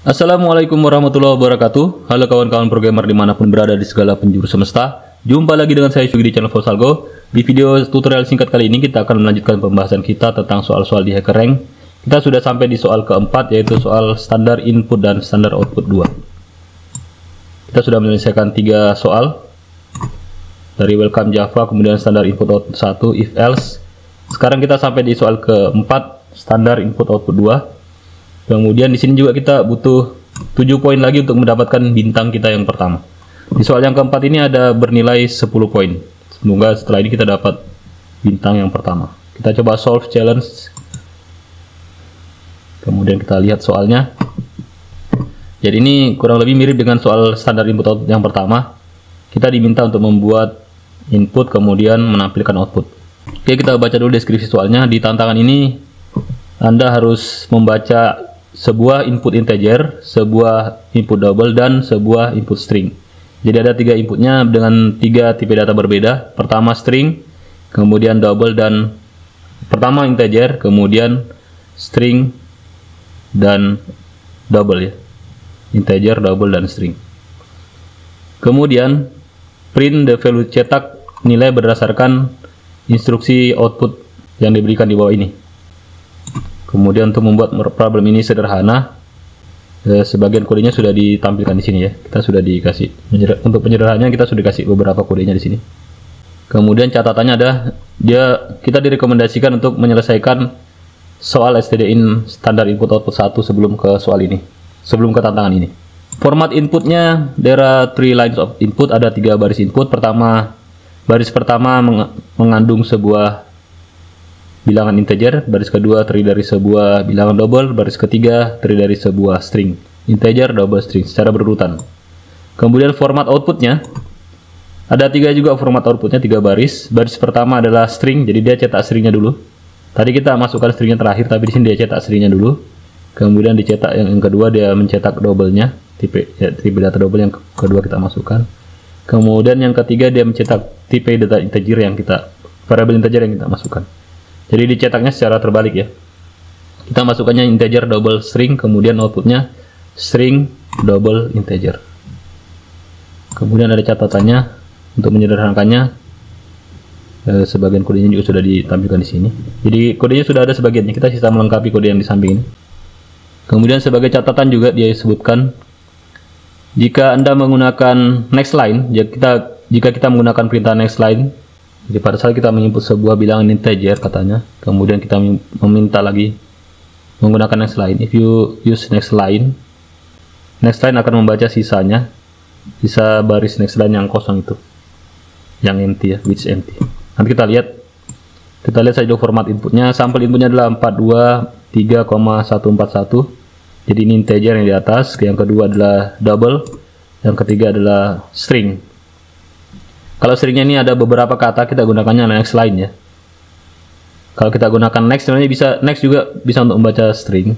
Assalamualaikum warahmatullahi wabarakatuh. Halo kawan-kawan programmer dimanapun berada di segala penjuru semesta. Jumpa lagi dengan saya Syugi di channel Fosalgo. Di video tutorial singkat kali ini kita akan melanjutkan pembahasan kita tentang soal-soal di HackerRank. Kita sudah sampai di soal keempat, yaitu soal standar input dan standar output 2. Kita sudah menyelesaikan 3 soal dari welcome Java, kemudian standar input output 1, if else. Sekarang kita sampai di soal keempat, standar input output 2. Kemudian di sini juga kita butuh 7 poin lagi untuk mendapatkan bintang kita yang pertama. Di soal yang keempat ini ada bernilai 10 poin. Semoga setelah ini kita dapat bintang yang pertama. Kita coba solve challenge. Kemudian kita lihat soalnya. Jadi ini kurang lebih mirip dengan soal standar input output yang pertama. Kita diminta untuk membuat input kemudian menampilkan output. Oke, kita baca dulu deskripsi soalnya. Di tantangan ini Anda harus membaca sebuah input integer, sebuah input double, dan sebuah input string. Jadi ada 3 inputnya dengan 3 tipe data berbeda. Pertama string, kemudian double, dan pertama integer, kemudian string dan double ya. Integer, double, dan string. Kemudian print the value, cetak nilai berdasarkan instruksi output yang diberikan di bawah ini. Kemudian untuk membuat problem ini sederhana, sebagian kodenya sudah ditampilkan di sini ya. Kita sudah dikasih untuk penyederhanaannya, kita sudah dikasih beberapa kodenya di sini. Kemudian catatannya ada kita direkomendasikan untuk menyelesaikan soal stdin standar input output 1 sebelum ke soal ini, sebelum ke tantangan ini. Format inputnya, there are 3 lines of input, ada 3 baris input. Baris pertama mengandung sebuah bilangan integer, baris kedua terdiri dari sebuah bilangan double, baris ketiga terdiri dari sebuah string. Integer, double, string secara berurutan. Kemudian format outputnya ada 3 juga, format outputnya 3 baris. Baris pertama adalah string, jadi dia cetak stringnya dulu. Tadi kita masukkan stringnya terakhir, tapi di sini dia cetak stringnya dulu. Kemudian dicetak yang kedua, dia mencetak double-nya, tipe data double yang kedua kita masukkan. Kemudian yang ketiga dia mencetak tipe data integer variable integer yang kita masukkan. Jadi dicetaknya secara terbalik ya. Kita masukkannya integer double string, kemudian outputnya string double integer. Kemudian ada catatannya untuk menyederhanakannya. Sebagian kodenya juga sudah ditampilkan di sini. Jadi kodenya sudah ada sebagiannya. Kita sisa melengkapi kode yang di samping ini. Kemudian sebagai catatan juga dia sebutkan, jika Anda menggunakan next line, jika kita menggunakan perintah next line, jadi pada saat kita menginput sebuah bilangan integer katanya, kemudian kita meminta lagi menggunakan next line. If you use next line akan membaca sisa baris next line yang kosong itu, yang empty ya, which empty. Nanti kita lihat saja format inputnya. Sampel inputnya adalah 423,141. Jadi ini integer yang di atas, yang kedua adalah double, yang ketiga adalah string. Kalau stringnya ini ada beberapa kata, kita gunakannya next line ya. Kalau kita gunakan next, sebenarnya next juga bisa untuk membaca string.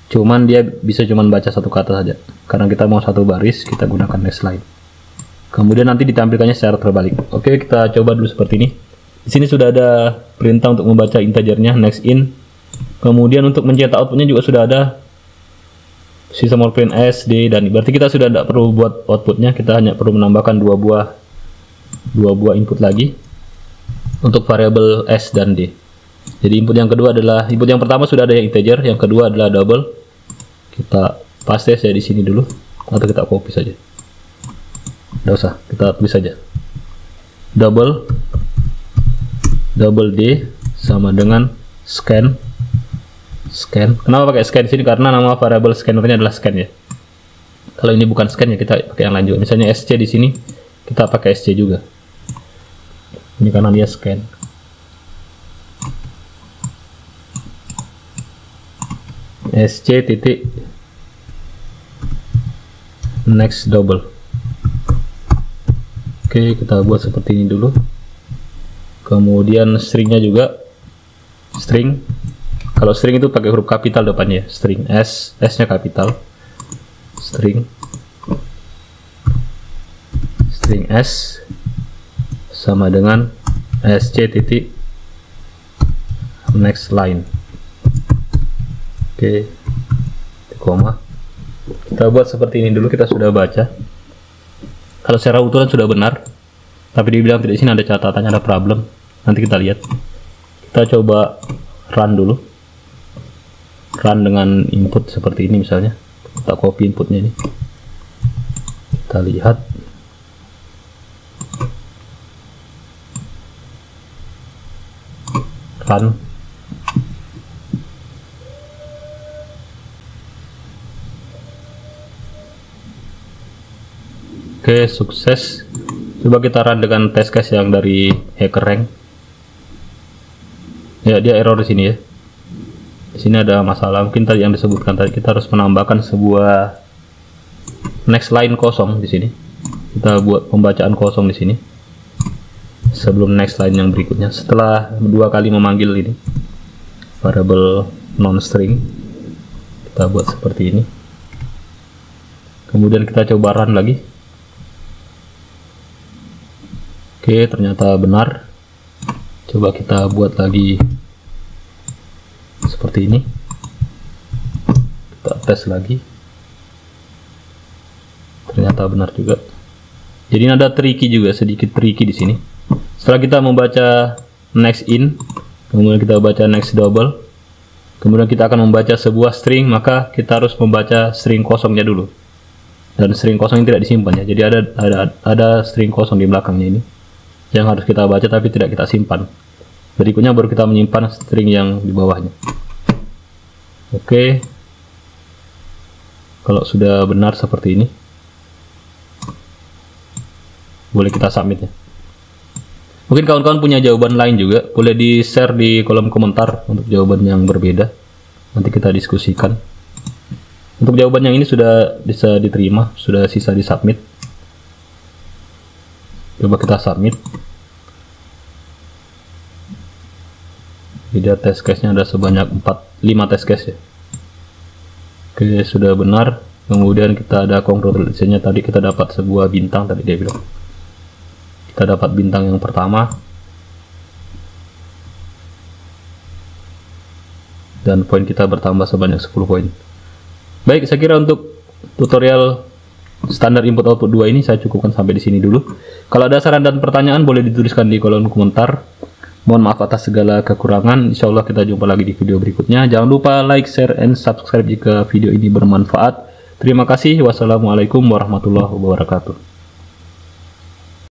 Cuman dia bisa baca satu kata saja. Karena kita mau satu baris, kita gunakan next line. Kemudian nanti ditampilkannya secara terbalik. Oke, kita coba dulu seperti ini. Di sini sudah ada perintah untuk membaca integernya, next in. Kemudian untuk mencetak outputnya juga sudah ada system out print s, d, dan berarti kita sudah tidak perlu buat outputnya. Kita hanya perlu menambahkan dua buah input lagi untuk variabel s dan d. Jadi input yang pertama sudah ada yang integer, yang kedua adalah double. Kita paste saja di sini dulu, atau kita copy saja. Tidak usah, kita tulis saja. Double d sama dengan scan. Kenapa pakai scan di sini? Karena nama variabel scannernya adalah scan ya. Kalau ini bukan scan ya, kita pakai yang lain juga. Misalnya sc di sini, kita pakai sc juga. Ini karena dia scan. Sc titik next double. Oke, kita buat seperti ini dulu. Kemudian stringnya juga string. Kalau string itu pakai huruf kapital depannya, string s-nya kapital. String s sama dengan sc titik next line. Oke, koma. Kita buat seperti ini dulu, kita sudah baca. Kalau secara utuhan sudah benar, tapi dibilang tidak, di sini ada catatannya, ada problem. Nanti kita lihat. Kita coba run dulu. Run dengan input seperti ini misalnya. Kita copy inputnya ini. Kita lihat. Run. Oke, sukses. Coba kita run dengan test case yang dari HackerRank. Ya, dia error di sini ya. Di sini ada masalah. Mungkin tadi yang disebutkan tadi, kita harus menambahkan sebuah next line kosong di sini. Kita buat pembacaan kosong di sini sebelum next line yang berikutnya. Setelah 2 kali memanggil ini variable non-string, kita buat seperti ini. Kemudian kita coba run lagi. Oke, ternyata benar. Coba kita buat lagi seperti ini. Kita tes lagi. Ternyata benar juga. Jadi ada tricky juga, sedikit tricky di sini. Setelah kita membaca next in, kemudian kita baca next double, kemudian kita akan membaca sebuah string, maka kita harus membaca string kosongnya dulu. Dan string kosong tidak disimpan ya. Jadi ada string kosong di belakangnya ini yang harus kita baca tapi tidak kita simpan. Berikutnya baru kita menyimpan string yang di bawahnya. Oke. Kalau sudah benar seperti ini, boleh kita submit ya. Mungkin kawan-kawan punya jawaban lain juga, boleh di-share di kolom komentar untuk jawaban yang berbeda. Nanti kita diskusikan. Untuk jawaban yang ini sudah bisa diterima, sudah sisa di-submit. Coba kita submit. Jadi test case-nya ada sebanyak 5 test case ya. Oke, sudah benar. Kemudian kita ada congratulation-nya, tadi kita dapat sebuah bintang, tadi dia bilang. Kita dapat bintang yang pertama. Dan poin kita bertambah sebanyak 10 poin. Baik, saya kira untuk tutorial standar input output 2 ini saya cukupkan sampai di sini dulu. Kalau ada saran dan pertanyaan boleh dituliskan di kolom komentar. Mohon maaf atas segala kekurangan. Insya Allah kita jumpa lagi di video berikutnya. Jangan lupa like, share, and subscribe jika video ini bermanfaat. Terima kasih. Wassalamualaikum warahmatullahi wabarakatuh.